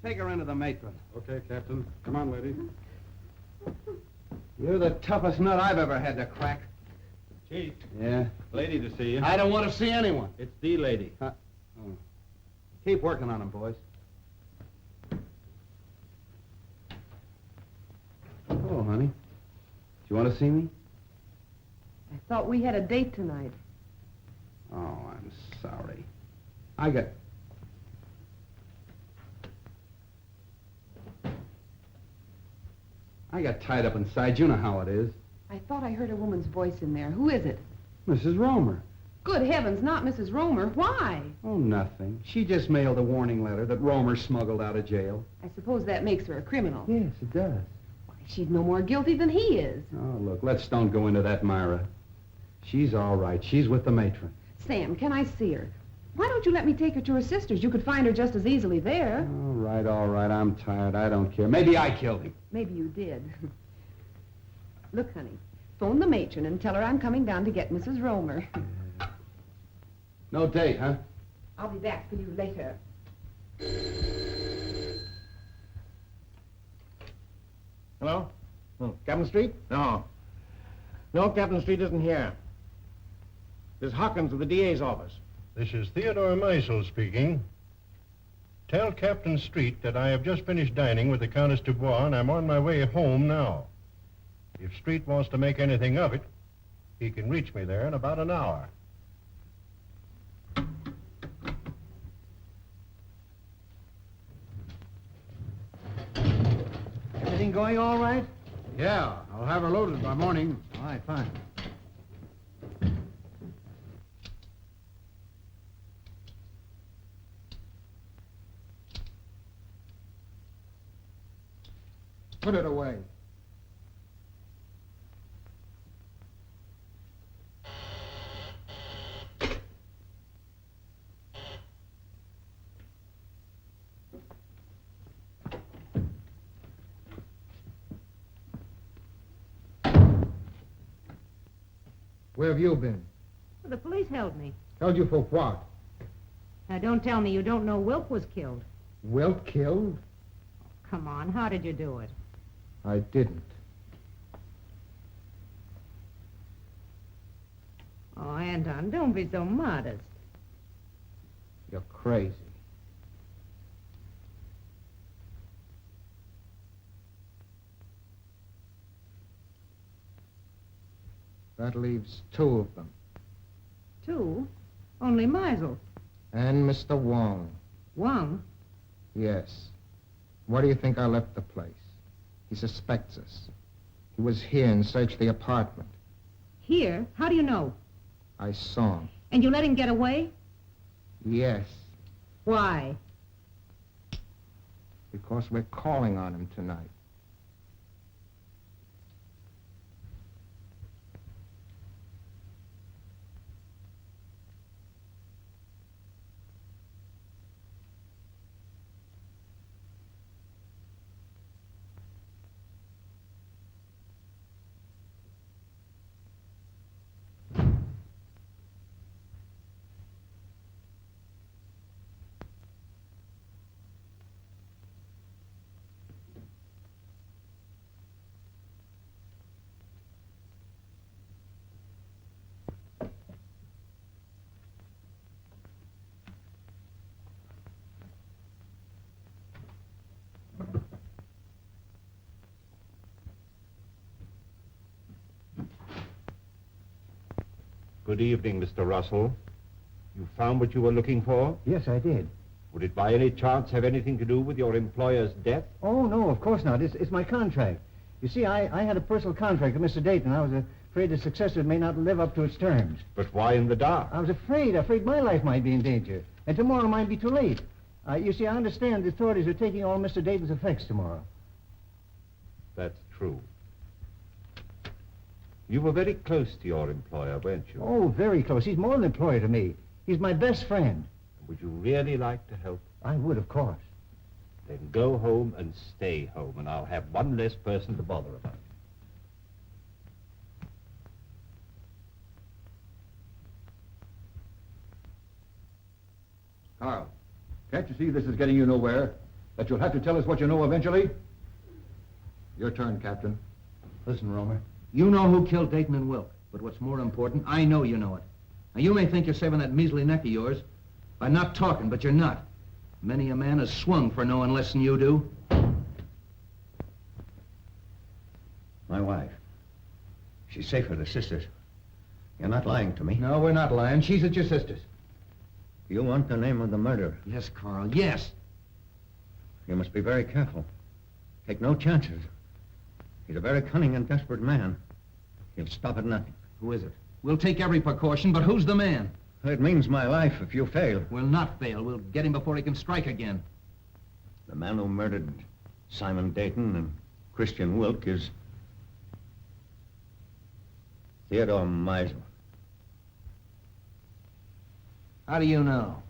Take her into the matron.
Okay, Captain. Come on, lady.
You're the toughest nut I've ever had to crack.
Chief.
Yeah?
Lady to see you.
I don't want to see anyone.
It's the lady.
Oh. Keep working on him, boys. Oh, honey. Do you want to see me?
I thought we had a date tonight.
Oh, I'm sorry. I got tied up inside. You know how it is.
I thought I heard a woman's voice in there. Who is it?
Mrs. Romer.
Good heavens, not Mrs. Romer. Why?
Oh, nothing. She just mailed a warning letter that Romer smuggled out of jail.
I suppose that makes her a criminal.
Yes, it does.
Why, she's no more guilty than he is.
Oh, look, let's don't go into that, Myra. She's all right. She's with the matron.
Sam, can I see her? Why don't you let me take her to her sister's? You could find her just as easily there.
All right, I'm tired. I don't care. Maybe I killed him.
Maybe you did. Look, honey, phone the matron and tell her I'm coming down to get Mrs. Romer.
No date, huh?
I'll be back for you later.
Hello? Oh, Captain Street? No. No, Captain Street isn't here. This is Hawkins of the DA's office.
This is Theodore Meisel speaking. Tell Captain Street that I have just finished dining with the Countess Dubois, and I'm on my way home now. If Street wants to make anything of it, he can reach me there in about an hour.
Everything going all right?
Yeah, I'll have her loaded by morning.
All right, fine. Put it away. Where have you been?
Well, the police held me.
Held you for what?
Now, don't tell me you don't know Wilk was killed.
Wilt killed?
Come on, how did you do it?
I didn't.
Oh, Anton, don't be so modest.
You're crazy. That leaves two of them.
Two? Only Meisel.
And Mr. Wong.
Wong?
Yes. Why do you think I left the place? He suspects us. He was here and searched the apartment.
Here? How do you know?
I saw him.
And you let him get away?
Yes,
Why?
because we're calling on him tonight.
Good evening, Mr. Russell. You found what you were looking for?
Yes, I did.
Would it by any chance have anything to do with your employer's death?
Oh, no, of course not. It's my contract. You see, I had a personal contract with Mr. Dayton. I was afraid the successor may not live up to its terms.
But why in the dark?
I was afraid my life might be in danger. And tomorrow might be too late. You see, I understand the authorities are taking all Mr. Dayton's effects tomorrow.
That's true. You were very close to your employer, weren't you?
Oh, very close. He's more than an employer to me. He's my best friend.
Would you really like to help?
I would, of course.
Then go home and stay home, and I'll have one less person to bother about.
Carl, can't you see this is getting you nowhere? That you'll have to tell us what you know eventually? Your turn, Captain.
Listen, Romer, you know who killed Dayton and Wilk, but what's more important, I know you know it. Now, you may think you're saving that measly neck of yours by not talking, but you're not. Many a man has swung for knowing less than you do.
My wife. She's safe with her sisters. You're not lying to me.
No, we're not lying. She's at your sister's.
You want the name of the murderer?
Yes, Carl, yes.
You must be very careful. Take no chances. He's a very cunning and desperate man. He'll stop at nothing.
Who is it? We'll take every precaution, but who's the man?
It means my life if you fail.
We'll not fail. We'll get him before he can strike again.
The man who murdered Simon Dayton and Christian Wilk is Theodore Meisel.
How do you know?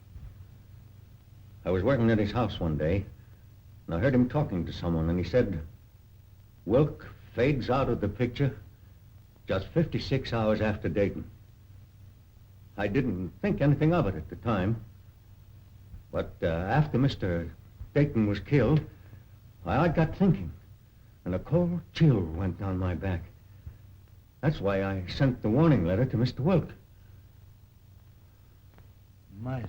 I was working at his house one day, and I heard him talking to someone, and he said, Wilk fades out of the picture just 56 hours after Dayton. I didn't think anything of it at the time, but after Mr. Dayton was killed, I got thinking, and a cold chill went down my back. That's why I sent the warning letter to Mr. Wilk.
Meisel.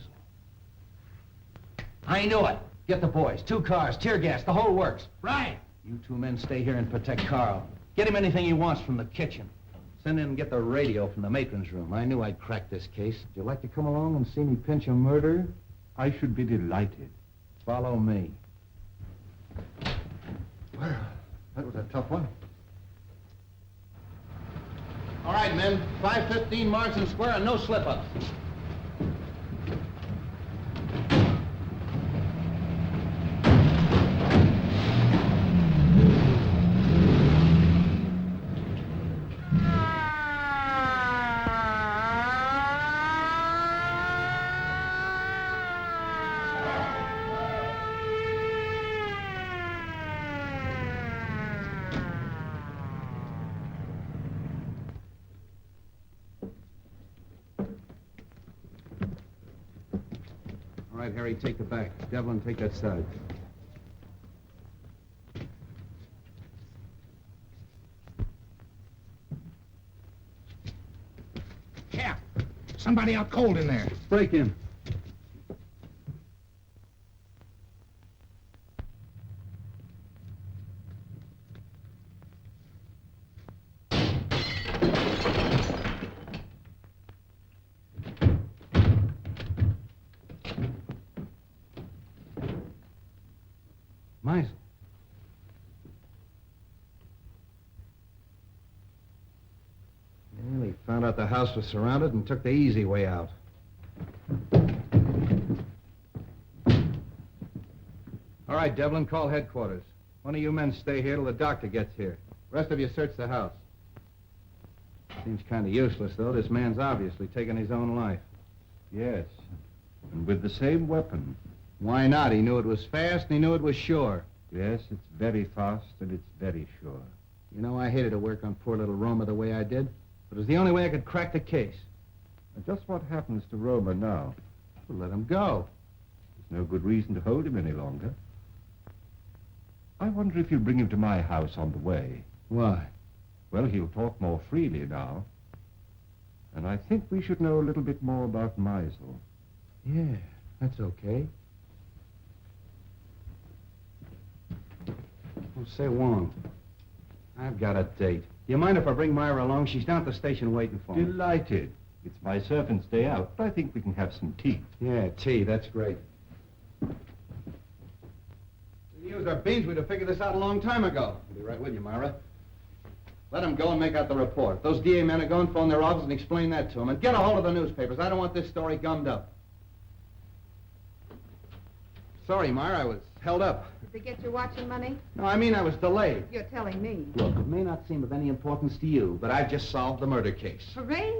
I knew it. Get the boys. 2 cars, tear gas, the whole works. Right. You 2 men stay here and protect Carl. Get him anything he wants from the kitchen. Send in and get the radio from the matron's room. I knew I'd crack this case. Would you like to come along and see me pinch a murderer?
I should be delighted.
Follow me.
Well, that was a tough one.
All right, men. 5:15 Marsden Square and no slip-ups. All right, Harry, take the back. Devlin, take that side.
Cap, somebody out cold in there.
Break in.
Meisel. Well, he found out the house was surrounded and took the easy way out. All right, Devlin, call headquarters. One of you men stay here till the doctor gets here. Rest of you search the house. Seems kind of useless, though. This man's obviously taken his own life.
Yes, and with the same weapon.
Why not? He knew it was fast and he knew it was sure.
Yes, it's very fast and it's very sure.
You know, I hated to work on poor little Roma the way I did, but it was the only way I could crack the case.
And just what happens to Roma now?
Well, let him go.
There's no good reason to hold him any longer. I wonder if you'll bring him to my house on the way.
Why?
Well, he'll talk more freely now. And I think we should know a little bit more about Meisel.
Yeah, that's okay. Oh, say, Wong, I've got a date. Do you mind if I bring Myra along? She's down at the station waiting for me.
Delighted. It's my servant's day out, but I think we can have some tea.
Yeah, tea, that's great. We used our beans, we'd have figured this out a long time ago. I'll be right with you, Myra. Let them go and make out the report. If those DA men are going, phone their office and explain that to them. And get a hold of the newspapers. I don't want this story gummed up. Sorry, Myra, I was held up.
Did they get your watch and money?
No, I mean I was delayed.
You're telling me.
Look, it may not seem of any importance to you, but I've just solved the murder case.
Hooray!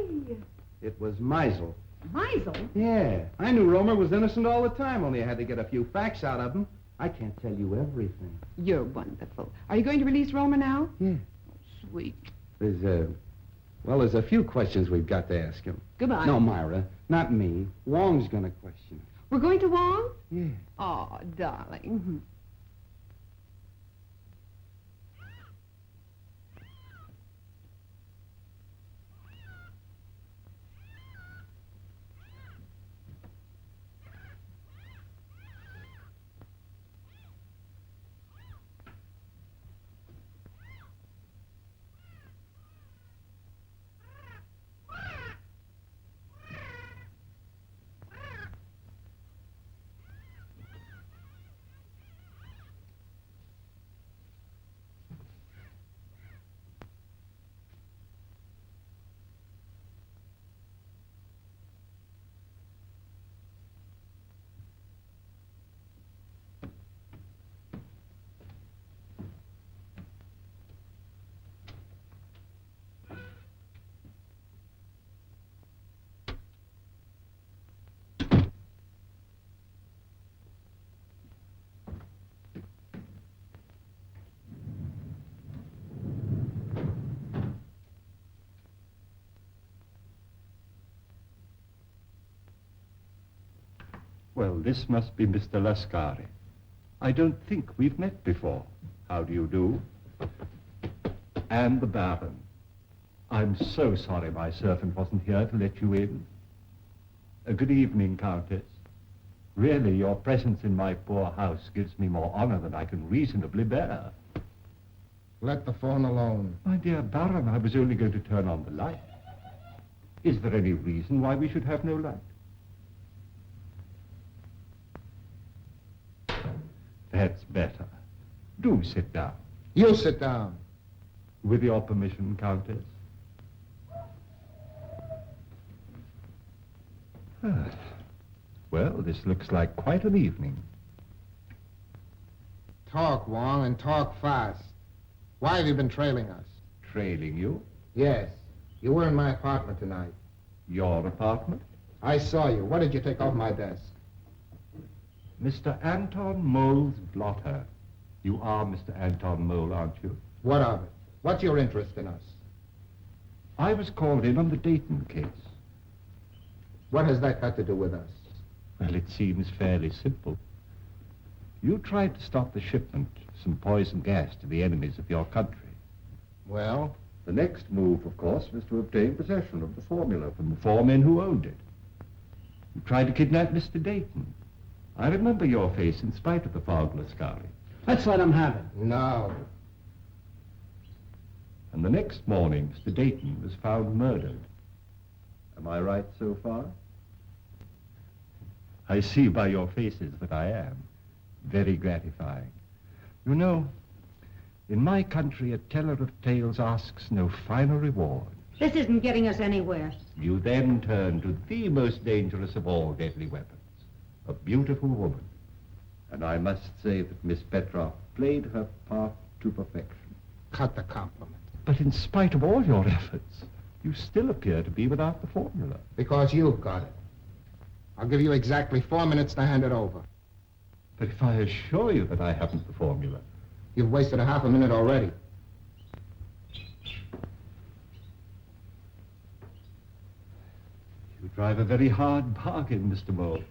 It was Meisel.
Meisel?
Yeah. I knew Romer was innocent all the time, only I had to get a few facts out of him. I can't tell you everything.
You're wonderful. Are you going to release Romer now?
Yeah.
Sweet.
There's a few questions we've got to ask him.
Goodbye.
No, Myra, not me. Wong's gonna question him.
We're going to Wong?
Yeah.
Oh, darling.
Well, this must be Mr. Lascari. I don't think we've met before. How do you do? And the Baron. I'm so sorry my servant wasn't here to let you in. Good evening, Countess. Really, your presence in my poor house gives me more honor than I can reasonably bear.
Let the phone alone.
My dear Baron, I was only going to turn on the light. Is there any reason why we should have no light? That's better. Do sit down.
You sit down.
With your permission, Countess. Ah. Well, this looks like quite an evening.
Talk, Wong, and talk fast. Why have you been trailing us?
Trailing you?
Yes. You were in my apartment tonight.
Your apartment?
I saw you. What did you take off my desk?
Mr. Anton Mole's blotter. You are Mr. Anton Mole, aren't you?
What of it? What's your interest in us?
I was called in on the Dayton case.
What has that got to do with us?
Well, it seems fairly simple. You tried to stop the shipment of some poison gas to the enemies of your country.
Well?
The next move, of course, was to obtain possession of the formula from the 4 men who owned it. You tried to kidnap Mr. Dayton. I remember your face in spite of the fog, Lascari.
Let's let him have it.
No.
And the next morning, Mr. Dayton was found murdered. Am I right so far? I see by your faces that I am. Very gratifying. You know, in my country, a teller of tales asks no finer reward.
This isn't getting us anywhere.
You then turn to the most dangerous of all deadly weapons, a beautiful woman. And I must say that Miss Petroff played her part to perfection.
Cut the compliment.
But in spite of all your efforts, you still appear to be without the formula.
Because you've got it. I'll give you exactly 4 minutes to hand it over.
But if I assure you that I haven't the formula...
You've wasted a half a minute already.
You drive a very hard bargain, Mr. Mole.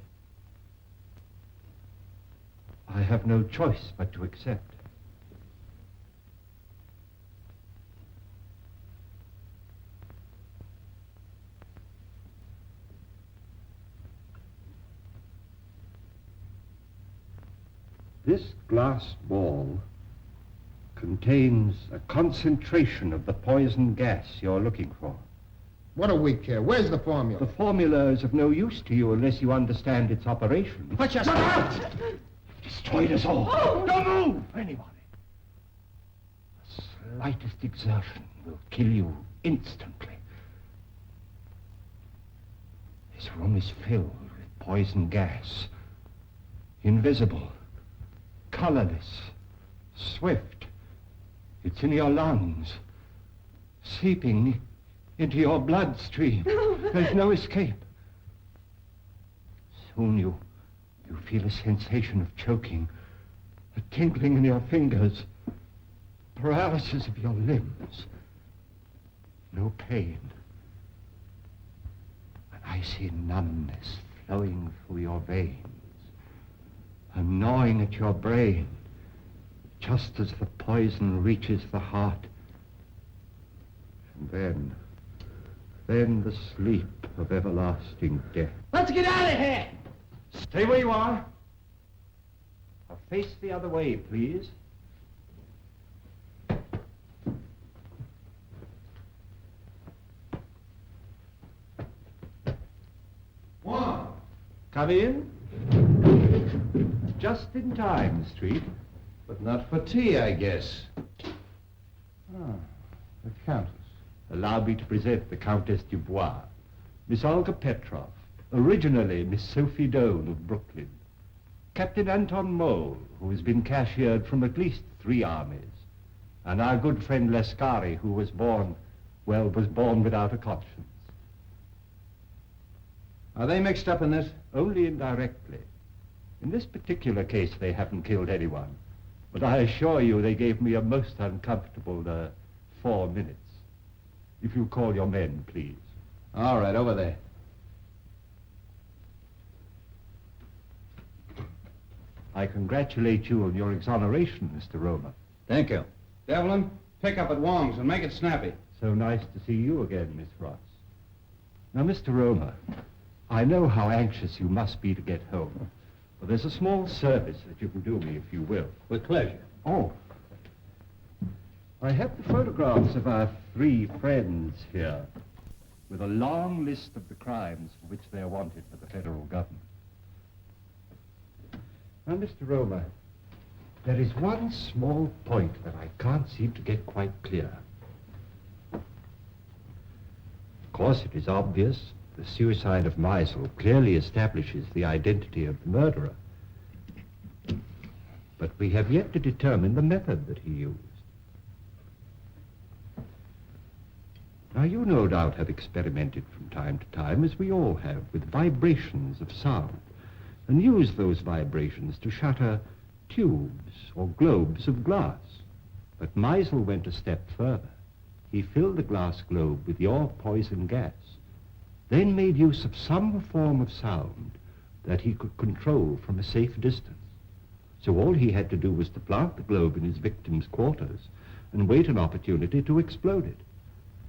I have no choice but to accept. This glass ball contains a concentration of the poison gas you're looking for.
What do we care? Where's the formula?
The formula is of no use to you unless you understand its operation.
Put your...
Look out! Destroyed us all.
Oh!
Don't move! Anybody. The slightest exertion will kill you instantly. This room is filled with poison gas. Invisible. Colorless. Swift. It's in your lungs. Seeping into your bloodstream. There's no escape. Soon you feel a sensation of choking, a tingling in your fingers, paralysis of your limbs. No pain. An icy numbness flowing through your veins, a gnawing at your brain, just as the poison reaches the heart. And then the sleep of everlasting death.
Let's get out of here!
Stay where you are. Now face the other way, please.
One.
Come in. Just in time, Street.
But not for tea, I guess.
Ah, the Countess. Allow me to present the Countess Dubois, Miss Olga Petroff, originally Miss Sophie Doane of Brooklyn, Captain Anton Mole, who has been cashiered from at least 3 armies, and our good friend Lascari, who was born without a conscience.
Are they mixed up in this?
Only indirectly. In this particular case, they haven't killed anyone, but I assure you they gave me a most uncomfortable 4 minutes. If you call your men, please.
All right, over there.
I congratulate you on your exoneration, Mr. Romer.
Thank you.
Devlin, pick up at Wong's and make it snappy.
So nice to see you again, Miss Ross. Now, Mr. Romer, I know how anxious you must be to get home. Well, there's a small service that you can do me, if you will.
With pleasure.
Oh. I have the photographs of our 3 friends here, with a long list of the crimes for which they are wanted by the federal government. Now, Mr. Romer, there is one small point that I can't seem to get quite clear. Of course, it is obvious the suicide of Meisel clearly establishes the identity of the murderer. But we have yet to determine the method that he used. Now, you no doubt have experimented from time to time, as we all have, with vibrations of sound, and used those vibrations to shatter tubes or globes of glass. But Meisel went a step further. He filled the glass globe with your poison gas, then made use of some form of sound that he could control from a safe distance. So all he had to do was to plant the globe in his victim's quarters and wait an opportunity to explode it.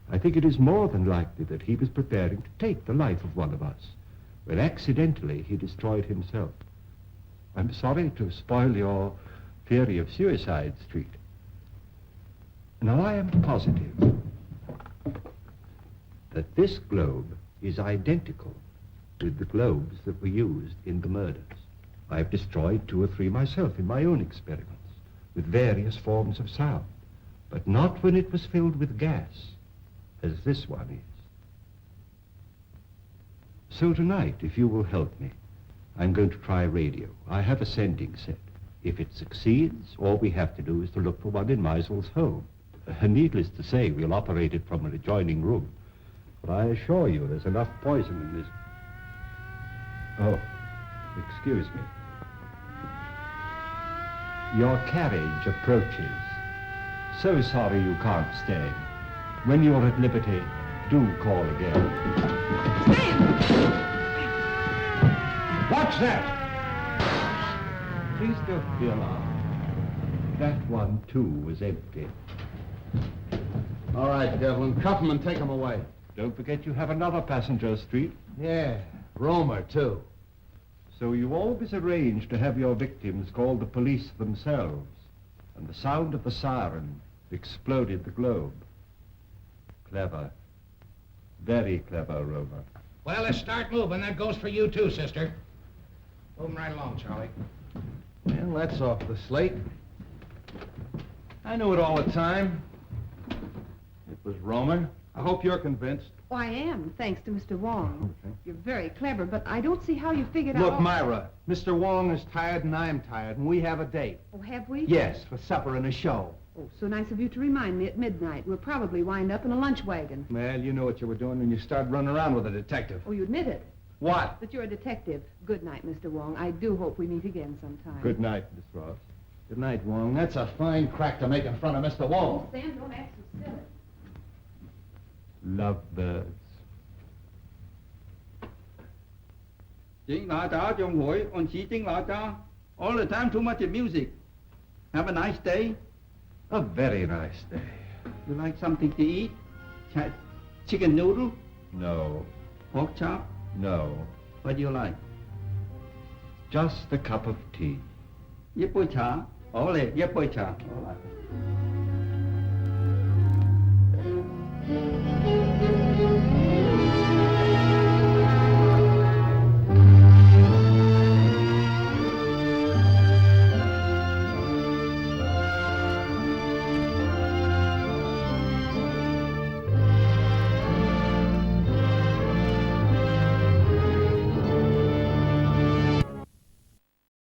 I think it is more than likely that he was preparing to take the life of one of us, when accidentally he destroyed himself. I'm sorry to spoil your theory of Suicide Street. Now, I am positive that this globe is identical with the globes that were used in the murders. I've destroyed 2 or 3 myself in my own experiments, with various forms of sound, but not when it was filled with gas, as this one is. So tonight, if you will help me, I'm going to try radio. I have a sending set. If it succeeds, all we have to do is to look for one in Meisel's home. Needless to say, we'll operate it from an adjoining room. But I assure you there's enough poison in this... Oh, excuse me. Your carriage approaches. So sorry you can't stay. When you're at liberty, do call again. Watch that! Please don't be alarmed. That one, too, was empty.
All right, Devlin, cuff him and take him away.
Don't forget you have another passenger street.
Yeah, Romer, too.
So you always arrange to have your victims call the police themselves, and the sound of the siren exploded the globe. Clever. Very clever, Romer.
Well, let's start moving. That goes for you, too, sister. Moving right along, Charlie.
Well, that's off the slate. I knew it all the time. It was Romer. I hope you're convinced.
Oh, I am, thanks to Mr. Wong. Okay. You're very clever, but I don't see how you figured
Look,
out...
Myra, Mr. Wong is tired and I'm tired, and we have a date.
Oh, have we?
Yes, for supper and a show.
Oh, so nice of you to remind me at midnight. We'll probably wind up in a lunch wagon.
Well, you know what you were doing when you started running around with a detective.
Oh, you admit it.
What?
That you're a detective. Good night, Mr. Wong. I do hope we meet again sometime.
Good night, Miss Ross.
Good night, Wong. That's a fine crack to make in front of Mr. Wong.
Oh, Sam, don't act so silly.
Lovebirds.
请大家將會按此請大家 all the time too much music. Have a nice day.
A very nice day.
You like something to eat? Chicken noodle?
No.
Pork chop?
No.
What do you like?
Just a cup of tea.
一杯茶. Ole, 一杯茶. All right.